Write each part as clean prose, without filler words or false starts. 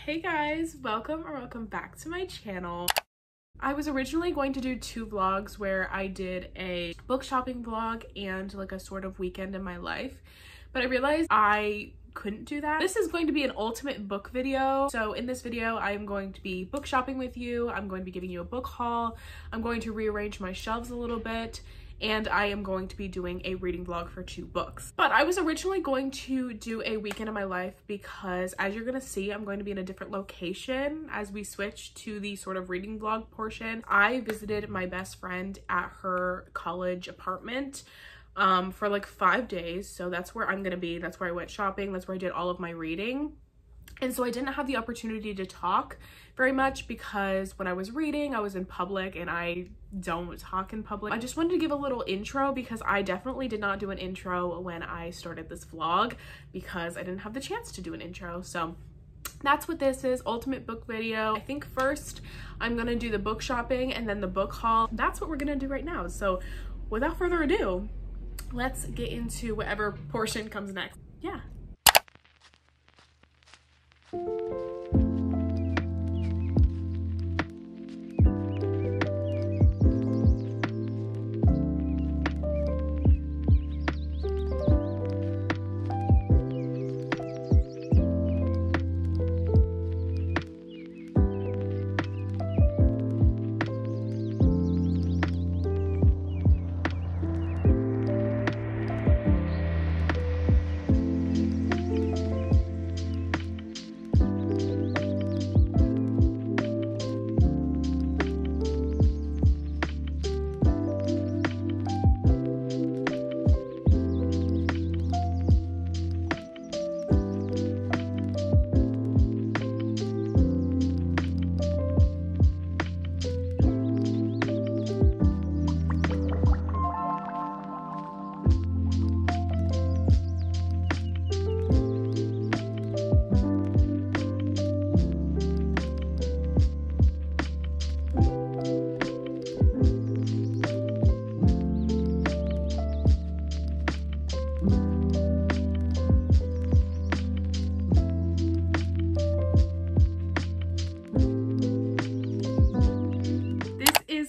Hey guys, welcome back to my channel. I was originally going to do 2 vlogs where I did a book shopping vlog and like a sort of weekend in my life, but I realized I couldn't do that. This is going to be an ultimate book video. So in this video, I am going to be book shopping with you. I'm going to be giving you a book haul. I'm going to rearrange my shelves a little bit, and I am going to be doing a reading vlog for 2 books. But I was originally going to do a weekend in my life because, as you're gonna see, I'm going to be in a different location as we switch to the sort of reading vlog portion. I visited my best friend at her college apartment for like 5 days. So that's where I'm gonna be. That's where I went shopping. That's where I did all of my reading. And so I didn't have the opportunity to talk very much because when I was reading, I was in public and I don't talk in public. I just wanted to give a little intro because I definitely did not do an intro when I started this vlog because I didn't have the chance to do an intro. So that's what this is, ultimate book video. I think first I'm gonna do the book shopping and then the book haul. That's what we're gonna do right now. So without further ado, let's get into whatever portion comes next. Yeah.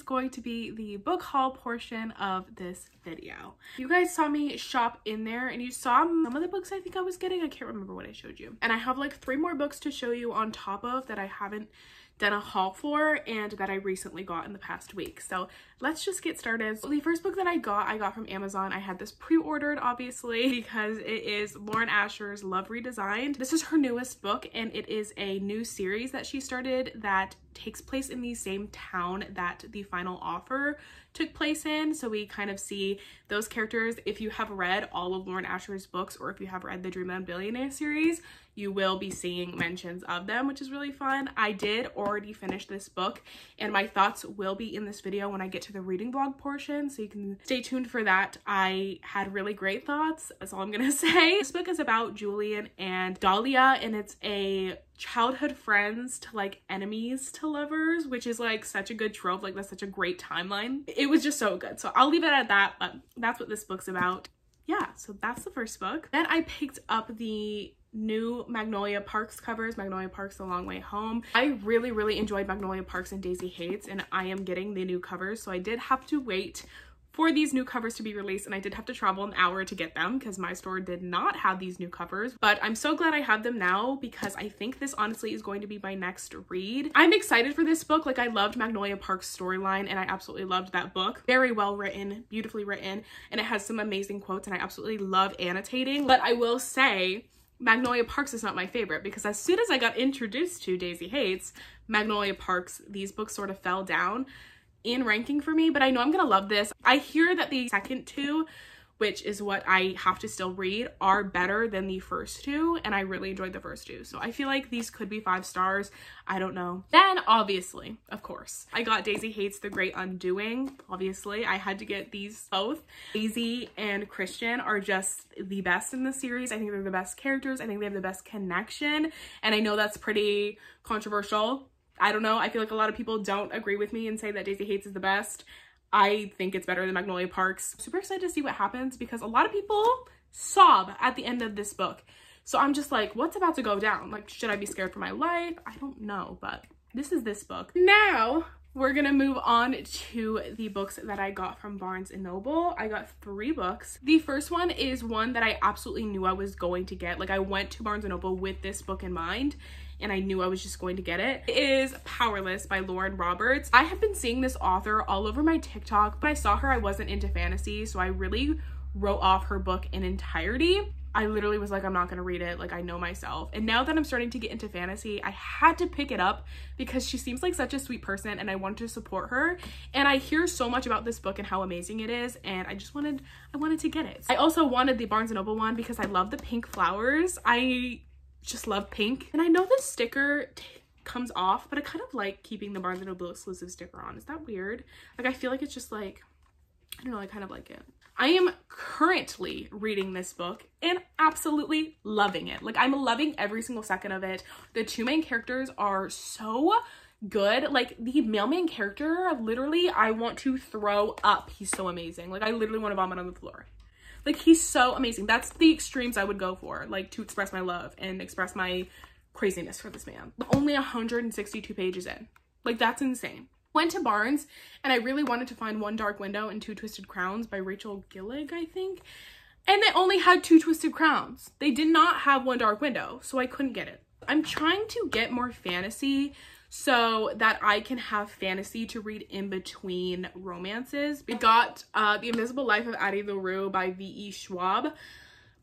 Going to be the book haul portion of this video. You guys saw me shop in there and you saw some of the books I think I was getting. I can't remember what I showed you. And I have like 3 more books to show you on top of that I haven't done a haul for and that I recently got in the past week. So let's just get started. So the first book that I got from Amazon. I had this pre-ordered obviously because it is Lauren Asher's Love Redesigned. This is her newest book and it is a new series that she started that takes place in the same town that the final offer took place in. So we kind of see those characters. If you have read all of Lauren Asher's books or if you have read the Dream on Billionaire series, you will be seeing mentions of them, which is really fun. I did already finish this book and my thoughts will be in this video when I get to the reading vlog portion, so you can stay tuned for that. I had really great thoughts, that's all I'm gonna say. This book is about Julian and Dahlia and it's a childhood friends to like enemies to lovers, which is like such a good trope. Like that's such a great timeline. It was just so good. So I'll leave it at that, but that's what this book's about. Yeah, so that's the first book. Then I picked up the new Magnolia Parks covers, Magnolia Parks: The Long Way Home. I really enjoyed Magnolia Parks and Daisy Hates, and I am getting the new covers, so I did have to wait for these new covers to be released and I did have to travel an hour to get them because my store did not have these new covers, but I'm so glad I have them now because I think this honestly is going to be my next read. I'm excited for this book. Like I loved Magnolia Park's storyline and I absolutely loved that book. Very well written, beautifully written, and it has some amazing quotes and I absolutely love annotating. But I will say Magnolia Parks is not my favorite because as soon as I got introduced to Daisy Hates, Magnolia Parks, these books sort of fell down in ranking for me, but I know I'm gonna love this. I hear that the second 2, which is what I have to still read, are better than the first 2, and I really enjoyed the first 2. So I feel like these could be 5 stars. I don't know. Then obviously, of course, I got Daisy Hates: The Great Undoing. Obviously, I had to get these both. Daisy and Christian are just the best in the series. I think they're the best characters. I think they have the best connection, and I know that's pretty controversial. I don't know. I feel like a lot of people don't agree with me and say that Daisy Hates is the best. I think it's better than Magnolia Parks. Super excited to see what happens because a lot of people sob at the end of this book. So I'm just like, what's about to go down? Like, should I be scared for my life? I don't know, but this is this book. Now we're gonna move on to the books that I got from Barnes & Noble. I got 3 books. The first one is one that I absolutely knew I was going to get. Like, I went to Barnes & Noble with this book in mind, and I knew I was just going to get it. It is Powerless by Lauren Roberts. I have been seeing this author all over my TikTok. When I saw her, I wasn't into fantasy, so I really wrote off her book in entirety. I literally was like, I'm not gonna read it, like I know myself. And now that I'm starting to get into fantasy, I had to pick it up because she seems like such a sweet person and I wanted to support her. And I hear so much about this book and how amazing it is, and I wanted to get it. I also wanted the Barnes & Noble one because I love the pink flowers. I just love pink. And I know the sticker comes off, but I kind of like keeping the Barnes & Noble exclusive sticker on. Is that weird? Like, I feel like it's just like, I don't know, I kind of like it. I am currently reading this book and absolutely loving it. Like, I'm loving every single second of it. The 2 main characters are so good. Like, the mailman character, literally, I want to throw up. He's so amazing. Like, I literally want to vomit on the floor. Like, he's so amazing. That's the extremes I would go for, like, to express my love and express my craziness for this man. Only 162 pages in. Like, that's insane. Went to Barnes and I really wanted to find One Dark Window and 2 Twisted Crowns by Rachel Gillig, I think. And they only had 2 Twisted Crowns. They did not have One Dark Window, so I couldn't get it. I'm trying to get more fantasy so that I can have fantasy to read in between romances. We got The Invisible Life of Addie LaRue by V.E. Schwab.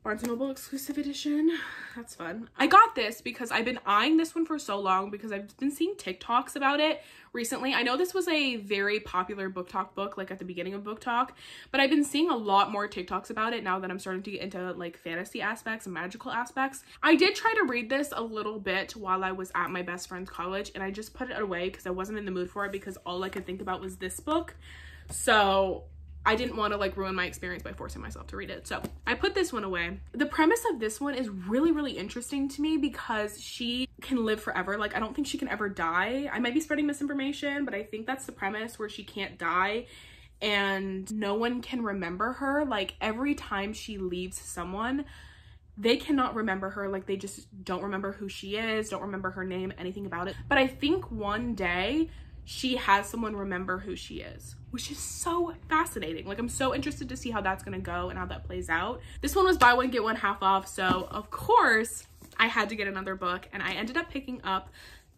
Barnes & Noble exclusive edition. That's fun. I got this because I've been eyeing this one for so long because I've been seeing TikToks about it recently. I know this was a very popular book talk book, like at the beginning of book talk, but I've been seeing a lot more TikToks about it now that I'm starting to get into like fantasy aspects and magical aspects. I did try to read this a little bit while I was at my best friend's college, and I just put it away because I wasn't in the mood for it because all I could think about was this book. So I didn't want to like ruin my experience by forcing myself to read it. So I put this one away. The premise of this one is really, really interesting to me because she can live forever. Like, I don't think she can ever die. I might be spreading misinformation, but I think that's the premise, where she can't die and no one can remember her. Like, every time she leaves someone, they cannot remember her. Like, they just don't remember who she is, don't remember her name, anything about it. But I think one day she has someone remember who she is, which is so fascinating. Like, I'm so interested to see how that's gonna go and how that plays out. This one was buy one get one half off, so of course I had to get another book, and I ended up picking up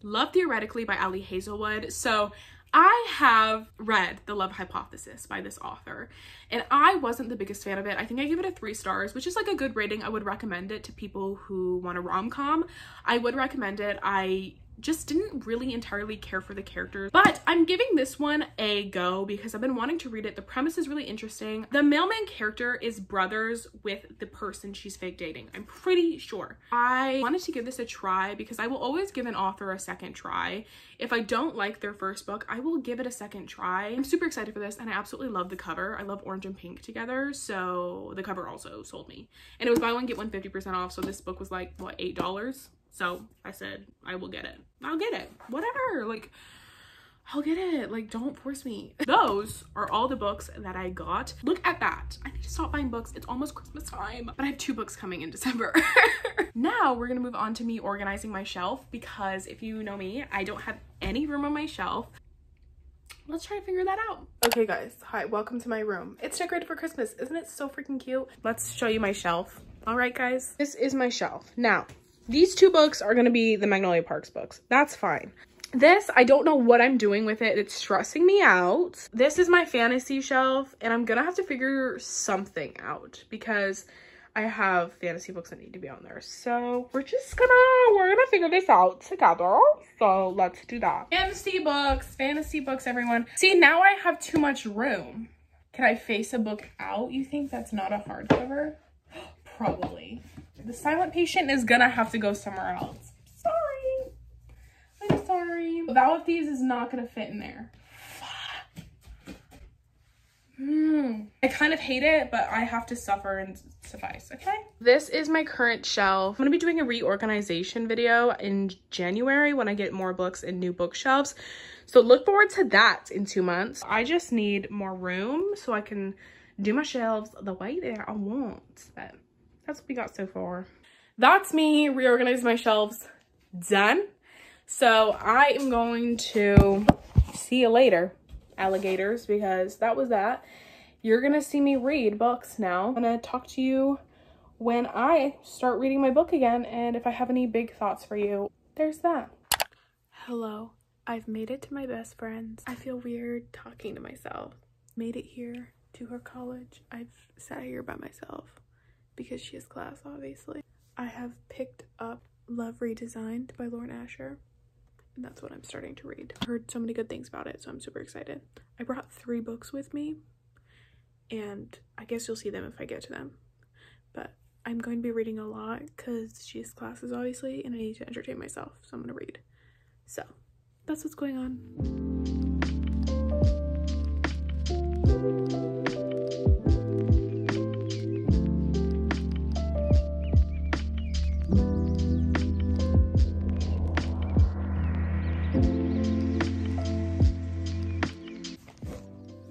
Love Theoretically by Ali Hazelwood. So I have read The Love Hypothesis by this author, and I wasn't the biggest fan of it. I think I gave it a 3 stars, which is like a good rating. I would recommend it to people who want a rom-com. I would recommend it. I just didn't really entirely care for the characters, but I'm giving this one a go because I've been wanting to read it. The premise is really interesting. The mailman character is brothers with the person she's fake dating, I'm pretty sure. I wanted to give this a try because I will always give an author a second try. If I don't like their first book, I will give it a second try. I'm super excited for this, and I absolutely love the cover. I love orange and pink together, so the cover also sold me. And it was buy one get one 50% off, so this book was like, what, $8? So I said, I will get it. I'll get it. Whatever. Like, I'll get it. Like, don't force me. Those are all the books that I got. Look at that. I need to stop buying books. It's almost Christmas time, but I have 2 books coming in December. Now we're gonna move on to me organizing my shelf because if you know me, I don't have any room on my shelf. Let's try to figure that out. Okay guys, hi, welcome to my room. It's decorated for Christmas. Isn't it so freaking cute? Let's show you my shelf. All right guys, this is my shelf. Now, these 2 books are gonna be the Magnolia Parks books. That's fine. This, I don't know what I'm doing with it. It's stressing me out. This is my fantasy shelf, and I'm gonna have to figure something out because I have fantasy books that need to be on there. So we're gonna figure this out together. So let's do that. Fantasy books, everyone. See, now I have too much room. Can I face a book out? You think that's not a hardcover? Probably. The Silent Patient is gonna have to go somewhere else. Sorry. I'm sorry. Vow of Thieves is not gonna fit in there. I kind of hate it, but I have to suffer and suffice, okay? This is my current shelf. I'm gonna be doing a reorganization video in January when I get more books and new bookshelves. So look forward to that in 2 months. I just need more room so I can do my shelves the way that I want. But that's what we got so far. that's me reorganizing my shelves done. So I am going to see you later, alligators, because that was that. You're gonna see me read books now. I'm gonna talk to you when I start reading my book again, and if I have any big thoughts for you. There's that. Hello, I've made it to my best friend's. I feel weird talking to myself. Made it here to her college. I've sat here by myself because she has class, obviously. I have picked up Love Redesigned by Lauren Asher, and that's what I'm starting to read. I heard so many good things about it, so I'm super excited. I brought 3 books with me, and I guess you'll see them if I get to them. But I'm going to be reading a lot because she has classes, obviously, and I need to entertain myself, so I'm gonna read. So that's what's going on.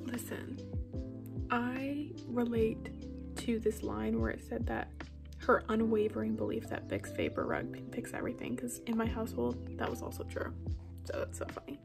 Listen, I relate to this line where it said that her unwavering belief that Vic's vapor rug can fix everything, because in my household that was also true. So that's so funny.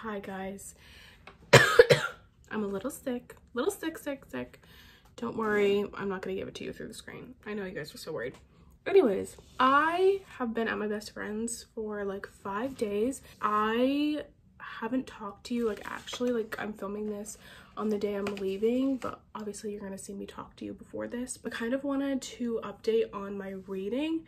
Hi guys. I'm a little sick. Sick. Don't worry, I'm not gonna give it to you through the screen. I know you guys are so worried. Anyways, I have been at my best friend's for like 5 days. I haven't talked to you, like actually, like I'm filming this on the day I'm leaving, but obviously you're gonna see me talk to you before this. But kind of wanted to update on my reading.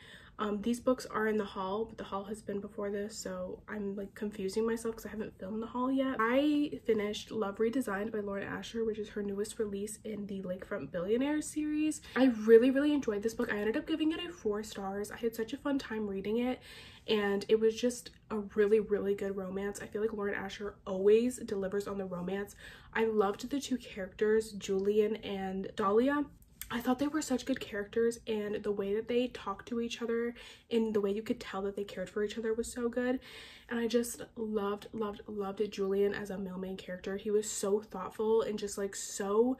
These books are in the haul, but the haul has been before this, so I'm like confusing myself because I haven't filmed the haul yet. I finished Love Redesigned by Lauren Asher, which is her newest release in the Lakefront Billionaires series. I really enjoyed this book. I ended up giving it a 4 stars. I had such a fun time reading it, and it was just a really good romance. I feel like Lauren Asher always delivers on the romance. I loved the 2 characters, Julian and Dahlia. I thought they were such good characters, and the way that they talked to each other and the way you could tell that they cared for each other was so good. And I just loved Julian as a male main character. He was so thoughtful and just like so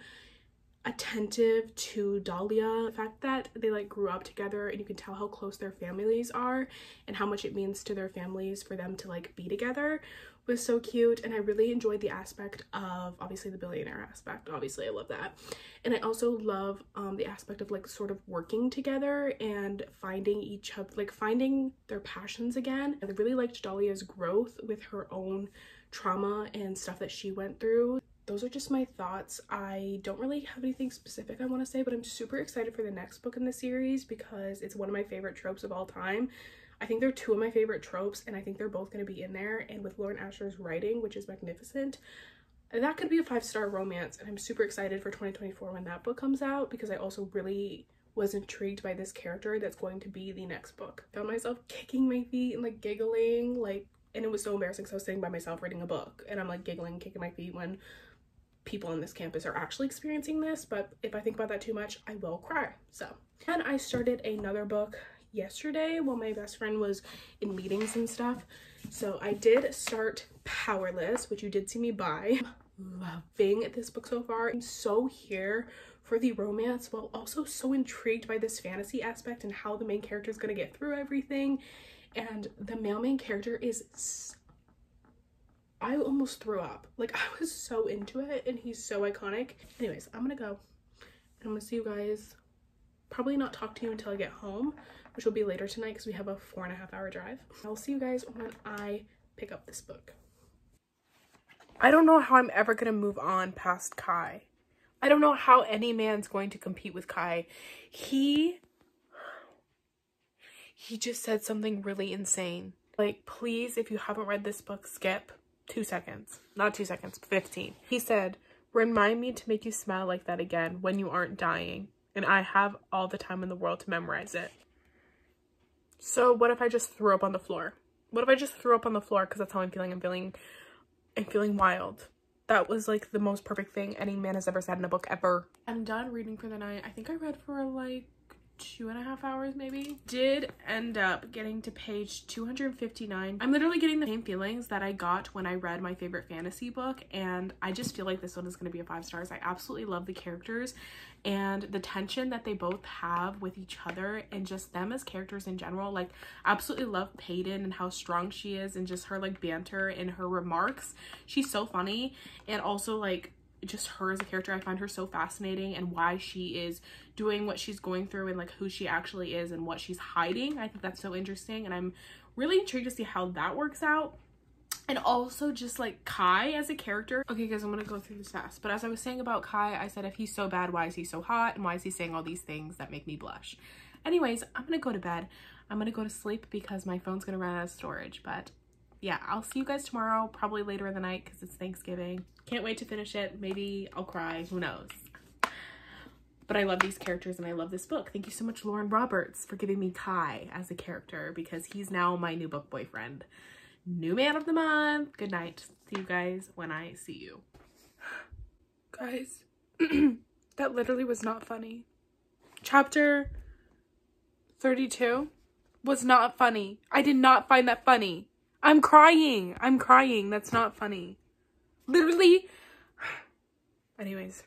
attentive to Dahlia. The fact that they like grew up together and you can tell how close their families are and how much it means to their families for them to like be together was so cute. And I really enjoyed the aspect of obviously the billionaire aspect. Obviously I love that. And I also love the aspect of like sort of working together and finding each other, like finding their passions again. I really liked Dahlia's growth with her own trauma and stuff that she went through. Those are just my thoughts. I don't really have anything specific I want to say, but I'm super excited for the next book in the series because it's one of my favorite tropes of all time. I think they're 2 of my favorite tropes, and I think they're both going to be in there. And with Lauren Asher's writing, which is magnificent, that could be a 5-star romance. And I'm super excited for 2024 when that book comes out, because I also really was intrigued by this character that's going to be the next book. I found myself kicking my feet and like giggling, like, and it was so embarrassing because I was sitting by myself reading a book and I'm like giggling, kicking my feet when people on this campus are actually experiencing this. But if I think about that too much, I will cry. So, and I started another book yesterday while my best friend was in meetings and stuff. So I did start Powerless, which you did see me buy. Loving this book so far. I'm so here for the romance while also so intrigued by this fantasy aspect and how the main character is going to get through everything. And the male main character is, I almost threw up. Like, I was so into it, and he's so iconic. Anyways, I'm gonna go and I'm gonna see you guys, probably not talk to you until I get home, which will be later tonight because we have a 4.5-hour drive. I'll see you guys when I pick up this book. I don't know how I'm ever gonna move on past Kai. I don't know how any man's going to compete with Kai. He just said something really insane. Like, please, if you haven't read this book, skip 2 seconds. Not 2 seconds, 15. He said, remind me to make you smile like that again when you aren't dying. And I have all the time in the world to memorize it. So what if I just threw up on the floor? What if I just threw up on the floor because that's how I'm feeling? I'm feeling and feeling wild. That was like the most perfect thing any man has ever said in a book ever. I'm done reading for the night. I think I read for like 2.5 hours maybe. Did end up getting to page 259. I'm literally getting the same feelings that I got when I read my favorite fantasy book, and I just feel like this one is going to be a 5 stars. I absolutely love the characters and the tension that they both have with each other, and just them as characters in general. Like, absolutely love Peyton and how strong she is, and just her like banter and her remarks. She's so funny, and also like just her as a character, I find her so fascinating, and why she is doing what she's going through, and like who she actually is and what she's hiding. I think that's so interesting, and I'm really intrigued to see how that works out. And also just like Kai as a character. Okay guys, I'm gonna go through this fast, but as I was saying about Kai, I said if he's so bad, why is he so hot, and why is he saying all these things that make me blush? Anyways, I'm gonna go to bed. I'm gonna go to sleep because my phone's gonna run out of storage. But yeah, I'll see you guys tomorrow, probably later in the night because it's Thanksgiving. Can't wait to finish it. Maybe I'll cry, who knows. But I love these characters and I love this book. Thank you so much, Lauren Roberts, for giving me Kai as a character, because he's now my new book boyfriend. New man of the month. Good night. See you guys when I see you. Guys, that literally was not funny. Chapter 32 was not funny. I did not find that funny. I'm crying. I'm crying. That's not funny. Literally. Anyways.